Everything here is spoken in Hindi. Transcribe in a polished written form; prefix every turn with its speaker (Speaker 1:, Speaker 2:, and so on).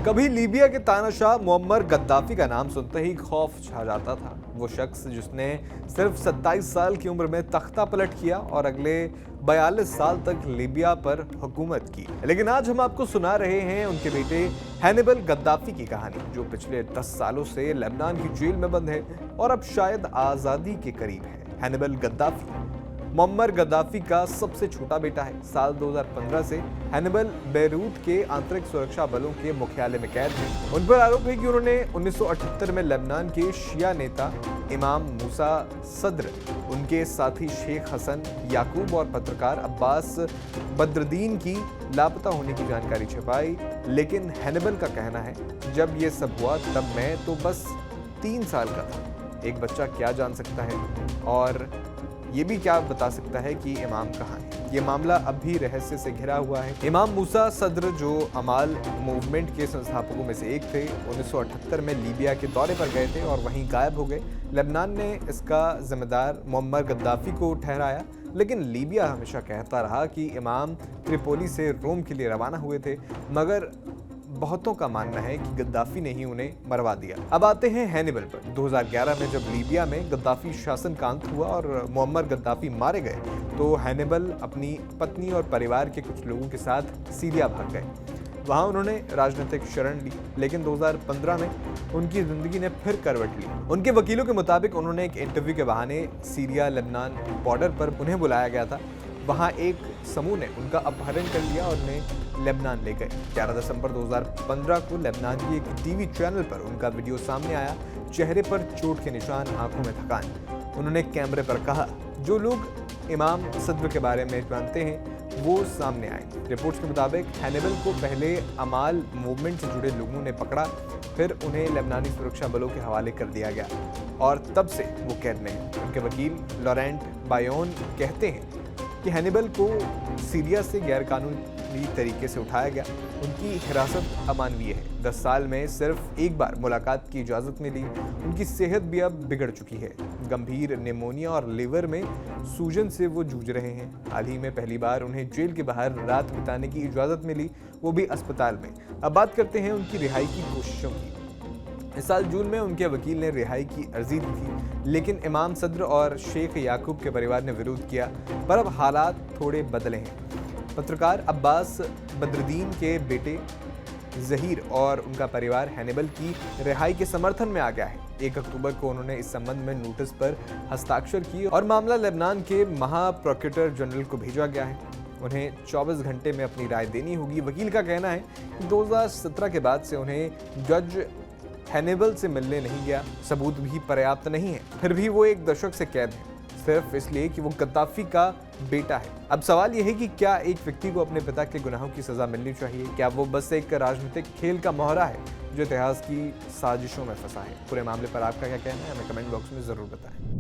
Speaker 1: कभी लीबिया के तानाशाह मुअम्मर गद्दाफी का नाम सुनते ही खौफ छा जाता था। वो शख्स जिसने सिर्फ 27 साल की उम्र में तख्ता पलट किया और अगले 42 साल तक लीबिया पर हुकूमत की। लेकिन आज हम आपको सुना रहे हैं उनके बेटे हैनिबल गद्दाफी की कहानी, जो पिछले 10 सालों से लेबनान की जेल में बंद है और अब शायद आज़ादी के करीब है। हैनिबल गद्दाफी मुअम्मर गद्दाफी का सबसे छोटा बेटा है। साल 2015 से हैनिबल बेरूत के आंतरिक सुरक्षा बलों के मुख्यालय में कैद हैं। उन पर आरोप है कि उन्होंने 1978 में लेबनान के शिया नेता इमाम मूसा सद्र, उनके साथी शेख हसन याकूब और पत्रकार अब्बास बद्रुद्दीन की लापता होने की जानकारी छिपाई। लेकिन हैनिबल का कहना है, जब ये सब हुआ तब मैं तो बस 3 साल का था। एक बच्चा क्या जान सकता है और ये भी क्या बता सकता है कि इमाम कहाँ है। ये मामला अब भी रहस्य से घिरा हुआ है। इमाम मूसा सद्र, जो अमाल मूवमेंट के संस्थापकों में से एक थे, 1978 में लीबिया के दौरे पर गए थे और वहीं गायब हो गए। लेबनान ने इसका जिम्मेदार मुअम्मर गद्दाफी को ठहराया, लेकिन लीबिया हमेशा कहता रहा कि इमाम त्रिपोली से रोम के लिए रवाना हुए थे। मगर बहुतों का मानना है कि गद्दाफी ने ही उन्हें मरवा दिया। अब आते हैं हैनिबल पर। 2011 में जब लीबिया में गद्दाफी शासन का अंत हुआ और मुअम्मर गद्दाफी मारे गए, तो हैनिबल अपनी पत्नी और परिवार के कुछ लोगों के साथ सीरिया भाग गए। वहां उन्होंने राजनीतिक शरण ली, लेकिन 2015 में उनकी जिंदगी ने फिर करवट ली। उनके वकीलों के मुताबिक उन्होंने एक इंटरव्यू के बहाने सीरिया लेबनान बॉर्डर पर उन्हें बुलाया गया था। वहां एक समूह ने उनका अपहरण कर लिया और उन्हें लेबनान ले गए। 11 दिसंबर 2015 को लेबनान की एक टीवी चैनल पर उनका वीडियो सामने आया। चेहरे पर चोट के निशान, आंखों में थकान। उन्होंने कैमरे पर कहा, जो लोग इमाम सद्र के बारे में जानते हैं वो सामने आए। रिपोर्ट्स के मुताबिक हैनिबल को पहले अमाल मूवमेंट से जुड़े लोगों ने पकड़ा, फिर उन्हें लेबनानी सुरक्षा बलों के हवाले कर दिया गया और तब से वो कैद में है। उनके वकील लॉरेंट बायोन कहते हैं कि हैनिबल को सीरिया से गैरकानूनी तरीके से उठाया गया। उनकी हिरासत अमानवीय है। 10 साल में सिर्फ एक बार मुलाकात की इजाज़त मिली। उनकी सेहत भी अब बिगड़ चुकी है। गंभीर निमोनिया और लिवर में सूजन से वो जूझ रहे हैं। हाल ही में पहली बार उन्हें जेल के बाहर रात बिताने की इजाज़त मिली, वो भी अस्पताल में। अब बात करते हैं उनकी रिहाई की कोशिशों की। इस साल जून में उनके वकील ने रिहाई की अर्जी दी थी, लेकिन इमाम सद्र और शेख याकूब के परिवार ने विरोध किया। पर अब हालात थोड़े बदले हैं। पत्रकार अब्बास बद्रुद्दीन के बेटे ज़हीर और उनका परिवार हैनिबल की रिहाई के समर्थन में आ गया है। 1 अक्टूबर को उन्होंने इस संबंध में नोटिस पर हस्ताक्षर किए और मामला लेबनान के महा प्रोक्यूटर जनरल को भेजा गया है। उन्हें 24 घंटे में अपनी राय देनी होगी। वकील का कहना है कि 2017 के बाद से उन्हें जज हैनिबल से मिलने नहीं गया। सबूत भी पर्याप्त नहीं है, फिर भी वो 1 दशक से कैद है, सिर्फ इसलिए कि वो गद्दाफी का बेटा है। अब सवाल यह है कि क्या एक व्यक्ति को अपने पिता के गुनाहों की सजा मिलनी चाहिए? क्या वो बस एक राजनीतिक खेल का मोहरा है जो इतिहास की साजिशों में फंसा है? पूरे मामले पर आपका क्या कहना है? हमें कमेंट बॉक्स में जरूर बताएं।